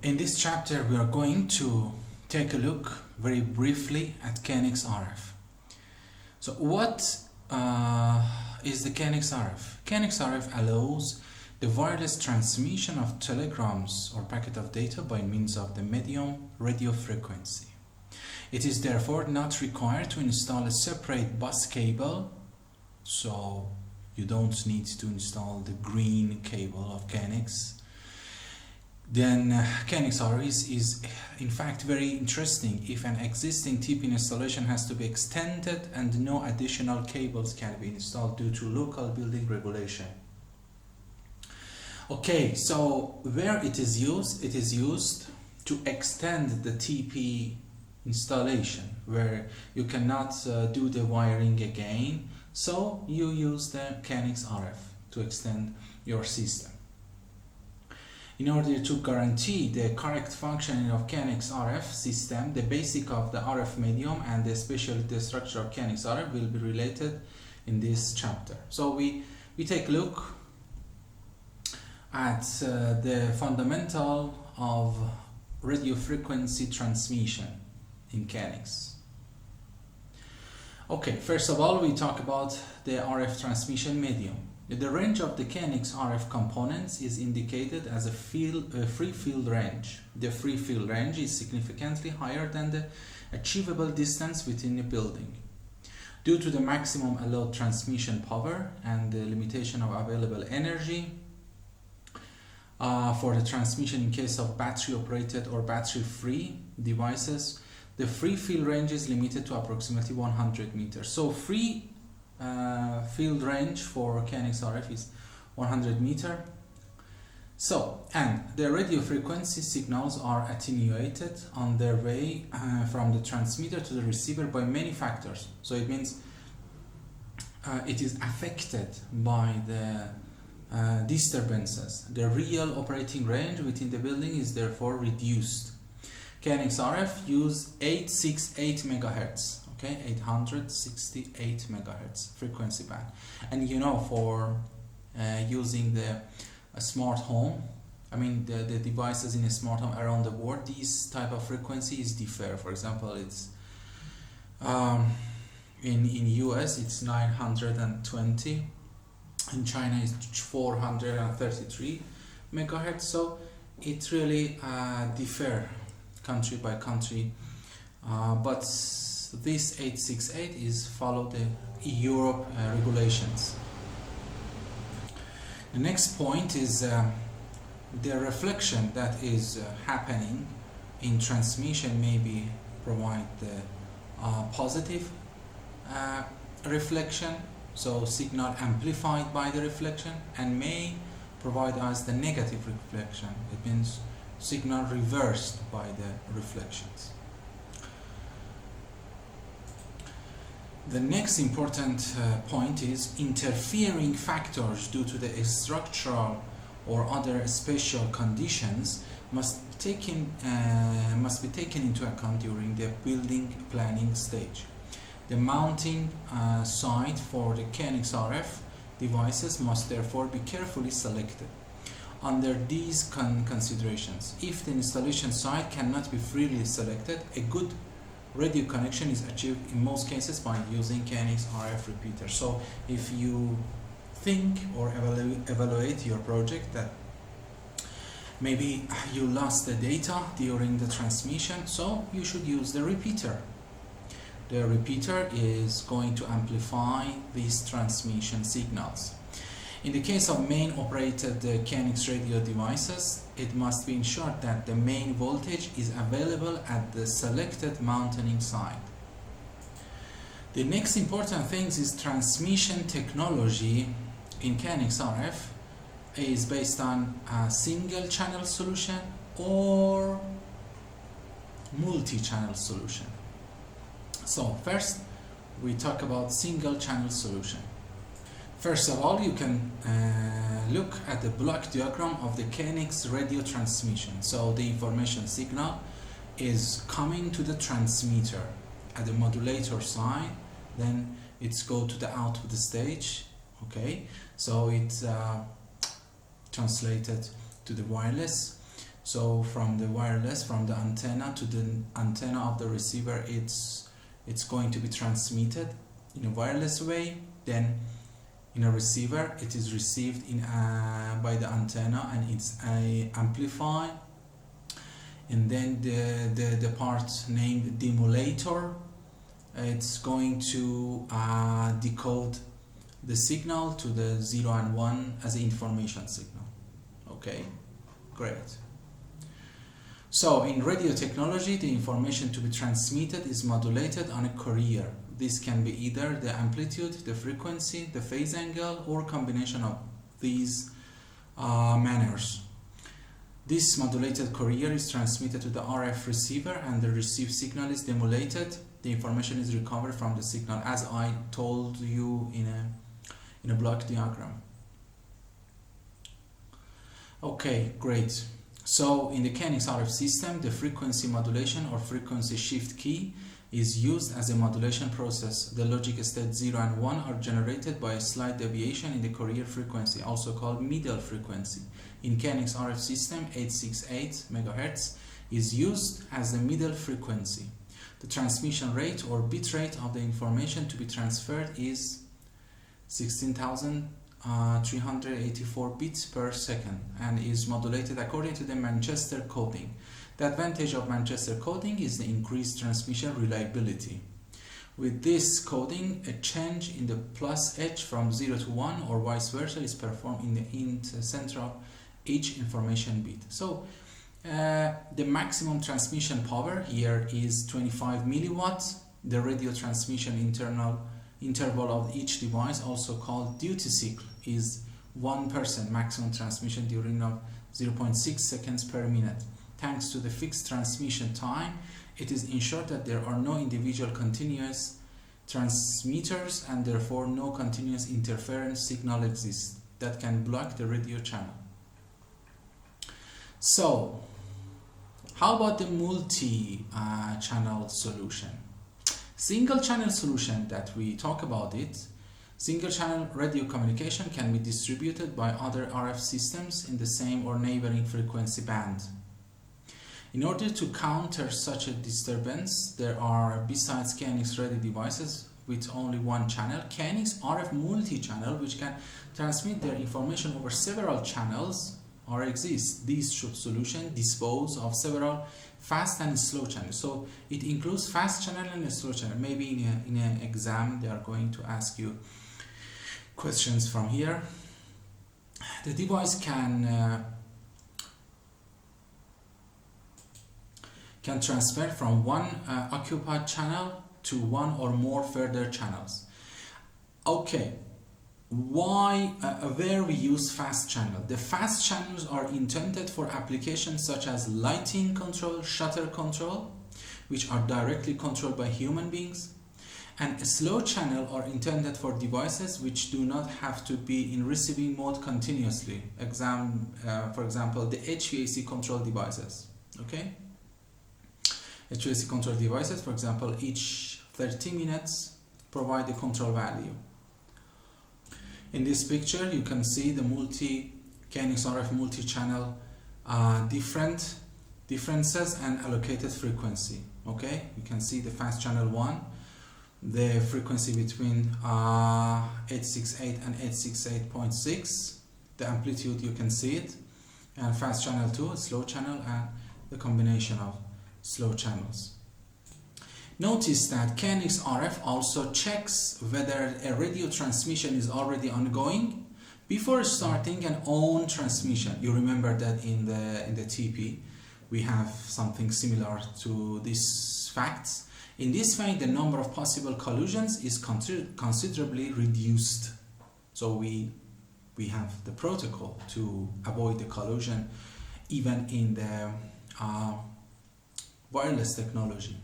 In this chapter we are going to take a look very briefly at KNX RF. So what is the KNX RF? KNX RF allows the wireless transmission of telegrams or packet of data by means of the medium radio frequency. It is therefore not required to install a separate bus cable, so you don't need to install the green cable of KNX. Then KNX RF is in fact very interesting if an existing TP installation has to be extended and no additional cables can be installed due to local building regulation. Okay, so where it is used to extend the TP installation where you cannot do the wiring again, so you use the KNX RF to extend your system. In order to guarantee the correct functioning of KNX RF system, the basic of the RF medium and especially the structure of KNX RF will be related in this chapter. So we take a look at the fundamental of radio frequency transmission in KNX. Okay, first of all we talk about the RF transmission medium. The range of the KNX RF components is indicated as a free field range. The free field range is significantly higher than the achievable distance within a building. Due to the maximum allowed transmission power and the limitation of available energy for the transmission in case of battery operated or battery free devices, the free field range is limited to approximately 100 meters. So free field range for KNX RF is 100 meters. So, and the radio frequency signals are attenuated on their way from the transmitter to the receiver by many factors. So it means it is affected by the disturbances. The real operating range within the building is therefore reduced. KNX RF use 868 MHz. Okay, 868 megahertz frequency band, and you know, for using the smart home, I mean the devices in a smart home around the world, these type of frequencies differ. For example, it's in US it's 920, in China it's 433 megahertz. So it really differ country by country, but this 868 is follow the Europe regulations. The next point is the reflection that is happening in transmission maybe provide the positive reflection, so signal amplified by the reflection, and may provide us the negative reflection. It means signal reversed by the reflections. The next important point is interfering factors due to the structural or other special conditions must be taken into account during the building planning stage. The mounting site for the KNX RF devices must therefore be carefully selected. Under these considerations, if the installation site cannot be freely selected, a good radio connection is achieved in most cases by using KNX RF repeater. So if you think or evaluate your project that maybe you lost the data during the transmission, so you should use the repeater. The repeater is going to amplify these transmission signals. In the case of main operated KNX radio devices, it must be ensured that the main voltage is available at the selected mounting site. The next important thing is transmission technology in KNX RF is based on a single channel solution or multi-channel solution. So first we talk about single channel solution. First of all, you can look at the block diagram of the KNX radio transmission. So the information signal is coming to the transmitter at the modulator side, then it's go to the output stage. Okay, so it's translated to the wireless. So from the wireless, from the antenna to the antenna of the receiver, it's going to be transmitted in a wireless way. Then in a receiver, it is received by the antenna, and it's amplified. And then the part named demulator, it's going to decode the signal to the 0 and 1 as an information signal. Okay, great. So in radio technology, the information to be transmitted is modulated on a carrier. This can be either the amplitude, the frequency, the phase angle, or combination of these manners. This modulated carrier is transmitted to the RF receiver, and the received signal is demulated. The information is recovered from the signal, as I told you in a block diagram. Okay, great. So in the KNX Rf system, the frequency modulation or frequency shift key is used as a modulation process. The logic state 0 and 1 are generated by a slight deviation in the carrier frequency, also called middle frequency. In KNX Rf system, 868 MHz is used as the middle frequency. The transmission rate or bit rate of the information to be transferred is 16,384 bits per second and is modulated according to the Manchester coding. The advantage of Manchester coding is the increased transmission reliability. With this coding, a change in the plus H from 0 to 1 or vice versa is performed in the center of each information bit. So the maximum transmission power here is 25 milliwatts. The radio transmission interval of each device, also called duty cycle, is 1%. Maximum transmission duration of 0.6 seconds per minute. Thanks to the fixed transmission time, it is ensured that there are no individual continuous transmitters, and therefore no continuous interference signal exists that can block the radio channel. So, how about the multi-channel solution? Single channel solution that we talk about it, single channel radio communication can be distributed by other RF systems in the same or neighboring frequency band. In order to counter such a disturbance, there are, besides KNX radio devices with only one channel, KNX Rf Multi-Channel, which can transmit their information over several channels, or exists. These solutions dispose of several fast and slow channels. So it includes fast channel and a slow channel. Maybe in an exam they are going to ask you questions from here. The device can transfer from one occupied channel to one or more further channels. Okay, where we use fast channel? The fast channels are intended for applications such as lighting control, shutter control, which are directly controlled by human beings, and a slow channel are intended for devices which do not have to be in receiving mode continuously. For example, the HVAC control devices. Okay, HVAC control devices, for example, each 30 minutes provide the control value. In this picture, you can see the KNX Rf multi-channel differences and allocated frequency. Okay, you can see the fast channel 1, the frequency between 868 and 868.6, the amplitude you can see it, and fast channel 2, slow channel, and the combination of slow channels. Notice that KNX Rf also checks whether a radio transmission is already ongoing before starting an on transmission. You remember that in the TP we have something similar to these facts. In this way, the number of possible collisions is considerably reduced. So we have the protocol to avoid the collision even in the wireless technology.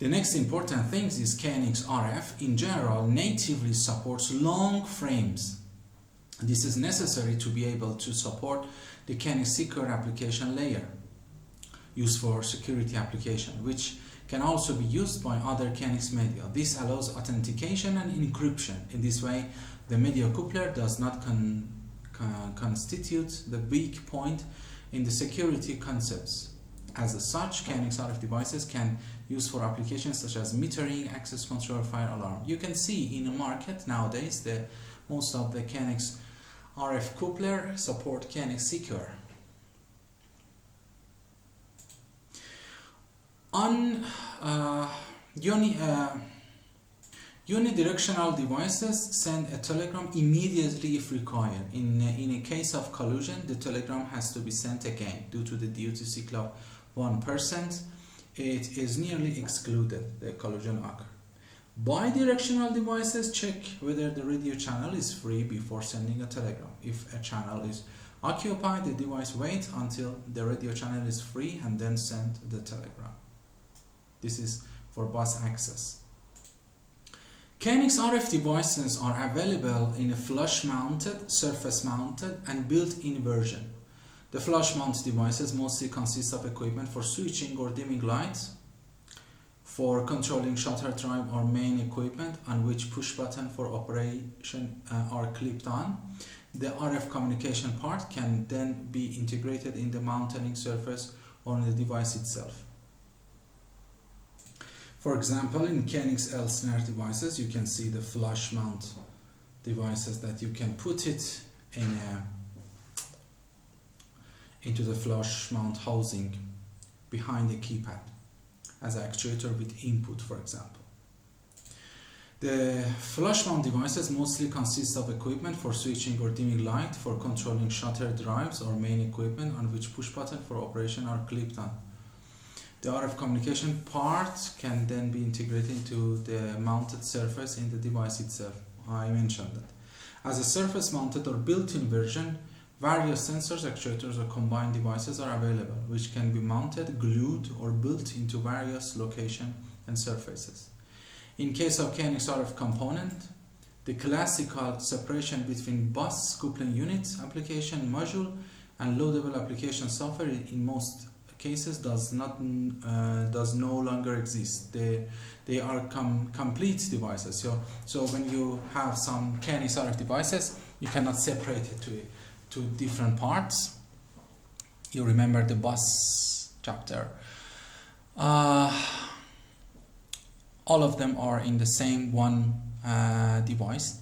The next important thing is KNX Rf in general natively supports long frames. This is necessary to be able to support the KNX secure application layer used for security application, which can also be used by other KNX media. This allows authentication and encryption. In this way, the media coupler does not constitute the weak point in the security concepts. As such, KNX RF devices can use for applications such as metering, access control, fire alarm. You can see in the market nowadays that most of the KNX RF coupler support KNX Secure. On unidirectional devices send a telegram immediately if required. In a case of collision, the telegram has to be sent again. Due to the duty cycle of 1%, it is nearly excluded the collision occur. Bidirectional devices check whether the radio channel is free before sending a telegram. If a channel is occupied, the device waits until the radio channel is free and then send the telegram. This is for bus access. KNX RF devices are available in a flush-mounted, surface-mounted, and built-in version. The flush-mount devices mostly consist of equipment for switching or dimming lights, for controlling shutter drive or main equipment on which push button for operation are clipped on. The RF communication part can then be integrated in the mounting surface or in the device itself. For example, in KNX L-Snare devices, you can see the flush mount devices that you can put it in into the flush mount housing behind the keypad as an actuator with input, for example. The flush mount devices mostly consist of equipment for switching or dimming light, for controlling shutter drives or main equipment on which push button for operation are clipped on. The RF communication part can then be integrated into the mounted surface in the device itself. I mentioned that. As a surface mounted or built-in version, various sensors, actuators, or combined devices are available, which can be mounted, glued, or built into various locations and surfaces. In case of KNX RF component, the classical separation between bus coupling units, application module, and loadable application software in most cases does no longer exist. They are complete devices. So when you have some KNX RF devices, you cannot separate it to different parts. You remember the bus chapter. All of them are in the same one device.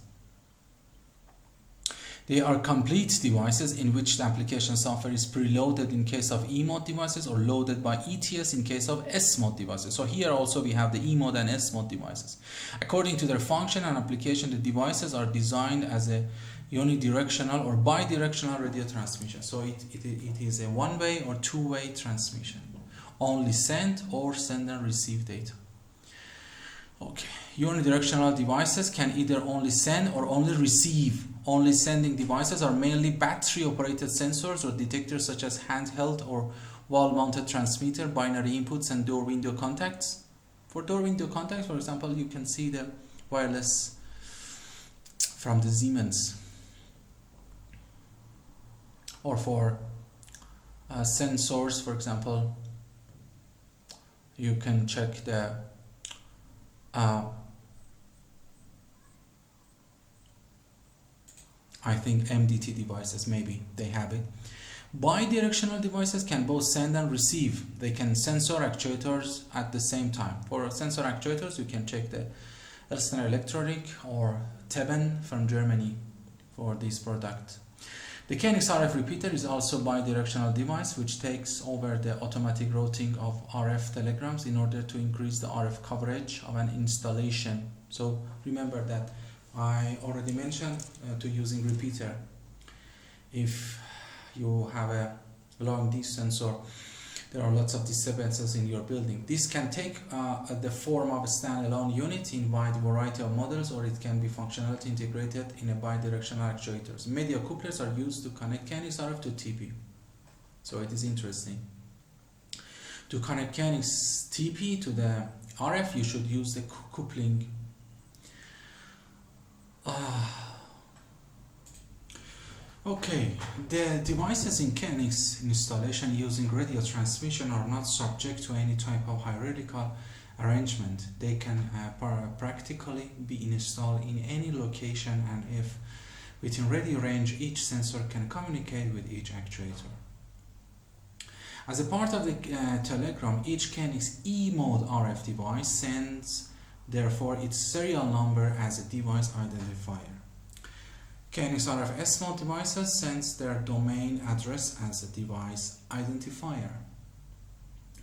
They are complete devices in which the application software is preloaded in case of E-mode devices or loaded by ETS in case of S-mode devices. So here also we have the E-mode and S-mode devices. According to their function and application, the devices are designed as a unidirectional or bidirectional radio transmission. So it is a one-way or two-way transmission. Only send or send and receive data. Okay. Unidirectional devices can either only send or only receive. Only sending devices are mainly battery-operated sensors or detectors such as handheld or wall-mounted transmitter, binary inputs, and door-window contacts. For door-window contacts, for example, you can see the wireless from the Siemens. Or for sensors, for example, you can check the I think MDT devices, maybe they have it. Bidirectional devices can both send and receive. They can sensor actuators at the same time. For sensor actuators, you can check the Elsner Electronic or Teben from Germany for this product. The KNX RF repeater is also a bidirectional device which takes over the automatic routing of RF telegrams in order to increase the RF coverage of an installation. So remember that I already mentioned to using repeater. If you have a long distance or there are lots of disturbances in your building, this can take the form of a standalone unit in wide variety of models, or it can be functionality integrated in a bidirectional actuators. Media couplers are used to connect KNX RF to TP. So it is interesting. To connect KNX TP to the RF, you should use the coupling. Okay, the devices in KNX installation using radio transmission are not subject to any type of hierarchical arrangement. They can practically be installed in any location, and if within radio range, each sensor can communicate with each actuator. As a part of the telegram, each KNX E-mode RF device sends therefore its serial number as a device identifier. KNX Rf S-mode devices sends their domain address as a device identifier.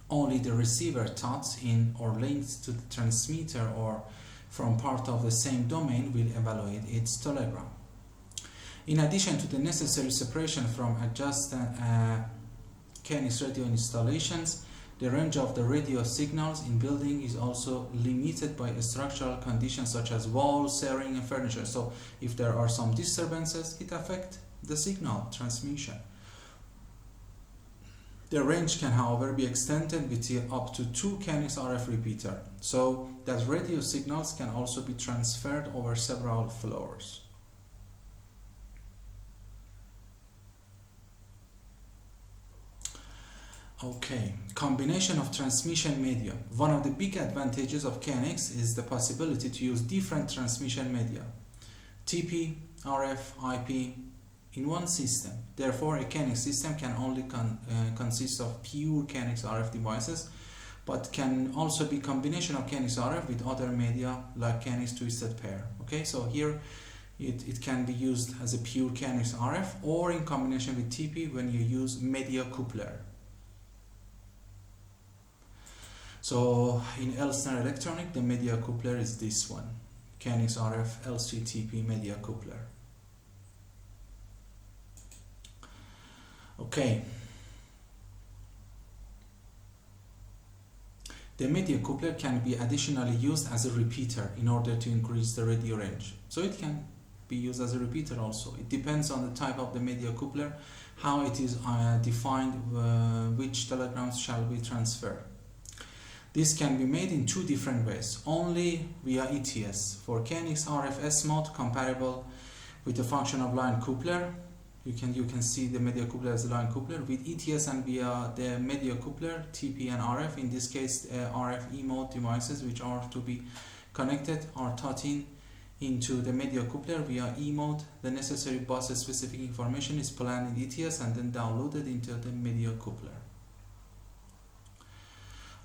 Only the receiver taught in or linked to the transmitter or from part of the same domain will evaluate its telegram. In addition to the necessary separation from adjacent KNX radio installations, the range of the radio signals in building is also limited by structural conditions such as walls, ceiling, and furniture. So if there are some disturbances, it affects the signal transmission. The range can, however, be extended with up to 2 KNX RF repeaters, so that radio signals can also be transferred over several floors. Okay, combination of transmission media. One of the big advantages of KNX is the possibility to use different transmission media, TP, RF, IP, in one system. Therefore, a KNX system can only consist of pure KNX RF devices, but can also be combination of KNX RF with other media like KNX twisted pair. Okay, so here it can be used as a pure KNX RF or in combination with TP when you use media coupler. So in Elsner Electronic, the media coupler is this one, KNX RF LCTP media coupler. Okay. The media coupler can be additionally used as a repeater in order to increase the radio range. So it can be used as a repeater also. It depends on the type of the media coupler, how it is defined, which telegrams shall be transferred. This can be made in two different ways, only via ETS. For KNX RF S-mode comparable with the function of line coupler, you can see the media coupler as a line coupler with ETS and via the media coupler TP and RF. In this case, RF E-mode devices which are to be connected are taught into the media coupler via E-mode. The necessary bus specific information is planned in ETS and then downloaded into the media coupler.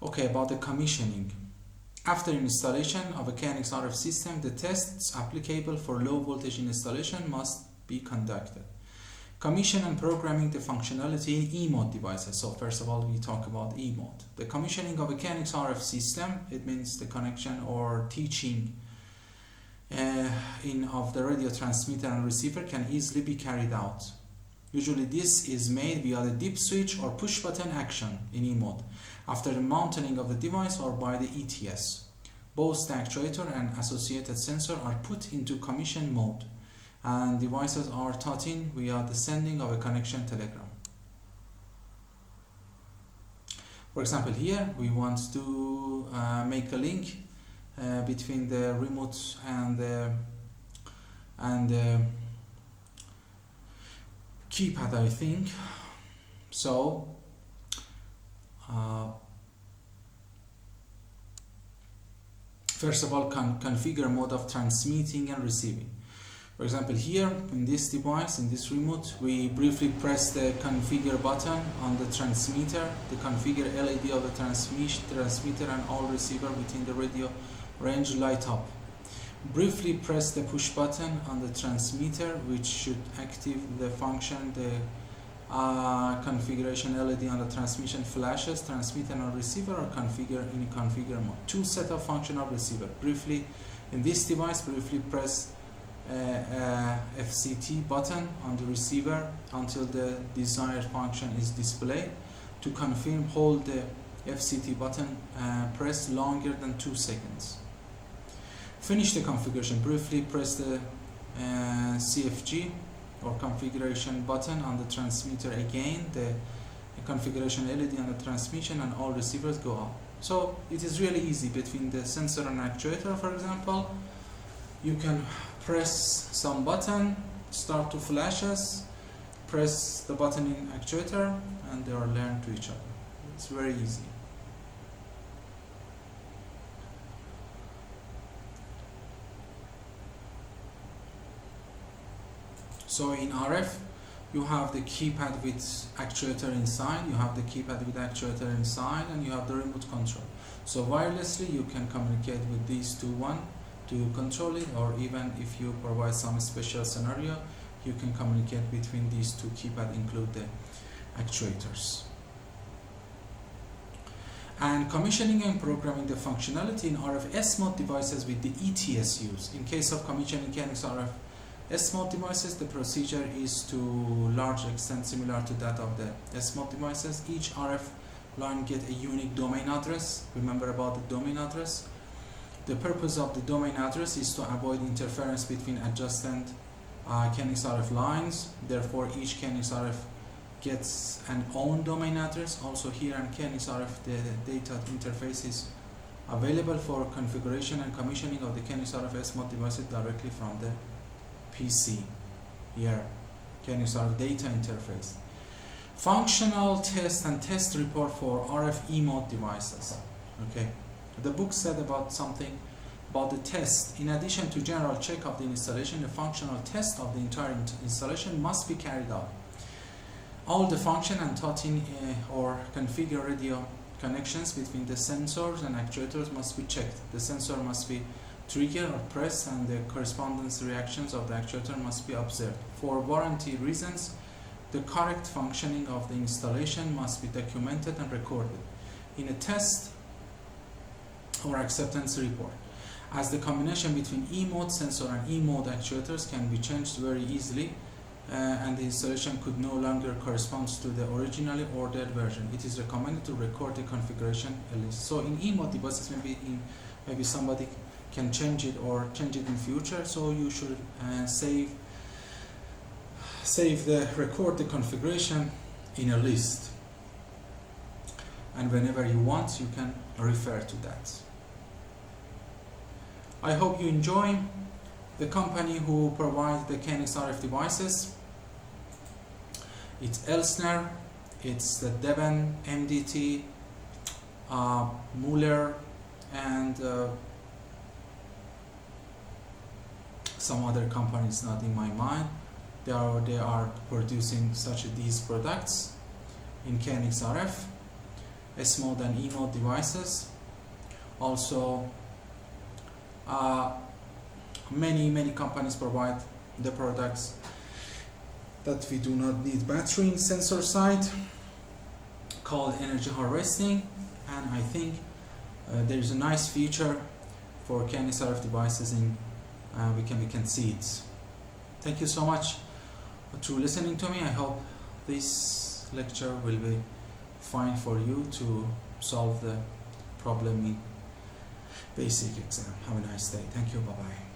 Okay, about the commissioning. After installation of a KNX RF system, the tests applicable for low voltage installation must be conducted. Commission and programming the functionality in E-mode devices. So first of all, we talk about E-mode. The commissioning of a KNX RF system, it means the connection or teaching of the radio transmitter and receiver can easily be carried out. Usually this is made via the dip switch or push button action in E-mode after the mounting of the device or by the ETS. Both the actuator and associated sensor are put into commission mode and devices are taught in via the sending of a connection telegram. For example, here we want to make a link between the remote and the keypad, I think. So first of all, configure mode of transmitting and receiving. For example, here in this device, in this remote, we briefly press the configure button on the transmitter. The configure LED of the transmitter and all receiver within the radio range light up. Briefly press the push button on the transmitter, which should activate the function. The configuration LED on the transmission flashes. Transmitter and receiver are configured in configure mode. Two set of function of receiver. Briefly in this device, briefly press FCT button on the receiver until the desired function is displayed. To confirm, hold the FCT button pressed longer than 2 seconds. Finish the configuration. Briefly press the CFG or configuration button on the transmitter again. The configuration LED on the transmission and all receivers go up. So it is really easy between the sensor and actuator. For example, you can press some button, start to flashes, press the button in actuator, and they are learned to each other. It's very easy. So in RF, You have the keypad with actuator inside, you have the keypad with actuator inside, and you have the remote control. So wirelessly you can communicate with these one to control it, or even if you provide some special scenario, you can communicate between these two keypad, include the actuators. And commissioning and programming the functionality in RF S-mode devices with the ETSUs. In case of commissioning KNX RF S-mode devices, the procedure is to large extent similar to that of the S-mode devices. Each RF line get a unique domain address. Remember about the domain address. The purpose of the domain address is to avoid interference between adjacent KNX RF lines. Therefore, each KNX RF gets an own domain address. Also here in KNX RF, the data interface is available for configuration and commissioning of the KNX RF S-mode devices directly from the PC. Here, KNX RF data interface. Functional test and test report for RF E-mode devices. Okay, the book said about something about the test. In addition to general check of the installation, the functional test of the entire installation must be carried out. All the function and taught-in or configure radio connections between the sensors and actuators must be checked. The sensor must be triggered or pressed, and the correspondence reactions of the actuator must be observed. For warranty reasons, the correct functioning of the installation must be documented and recorded in a test or acceptance report. As the combination between E-mode sensor and E-mode actuators can be changed very easily, and the installation could no longer correspond to the originally ordered version, it is recommended to record the configuration list. So in E-mode devices, maybe somebody can change it or change it in future. So you should record the configuration in a list, and whenever you want, you can refer to that. I hope you enjoy. The company who provides the KNX RF devices, it's Elsner, it's the Devon, MDT, Muller, and some other companies not in my mind. They are producing these products in KNX RF, S-mode and E-mode devices. Also, many companies provide the products that we do not need battery in sensor side, called energy harvesting, and I think there is a nice feature for KNX RF devices in we can see it. Thank you so much for listening to me. I hope this lecture will be fine for you to solve the problem in basic exam. Have a nice day. Thank you. Bye bye.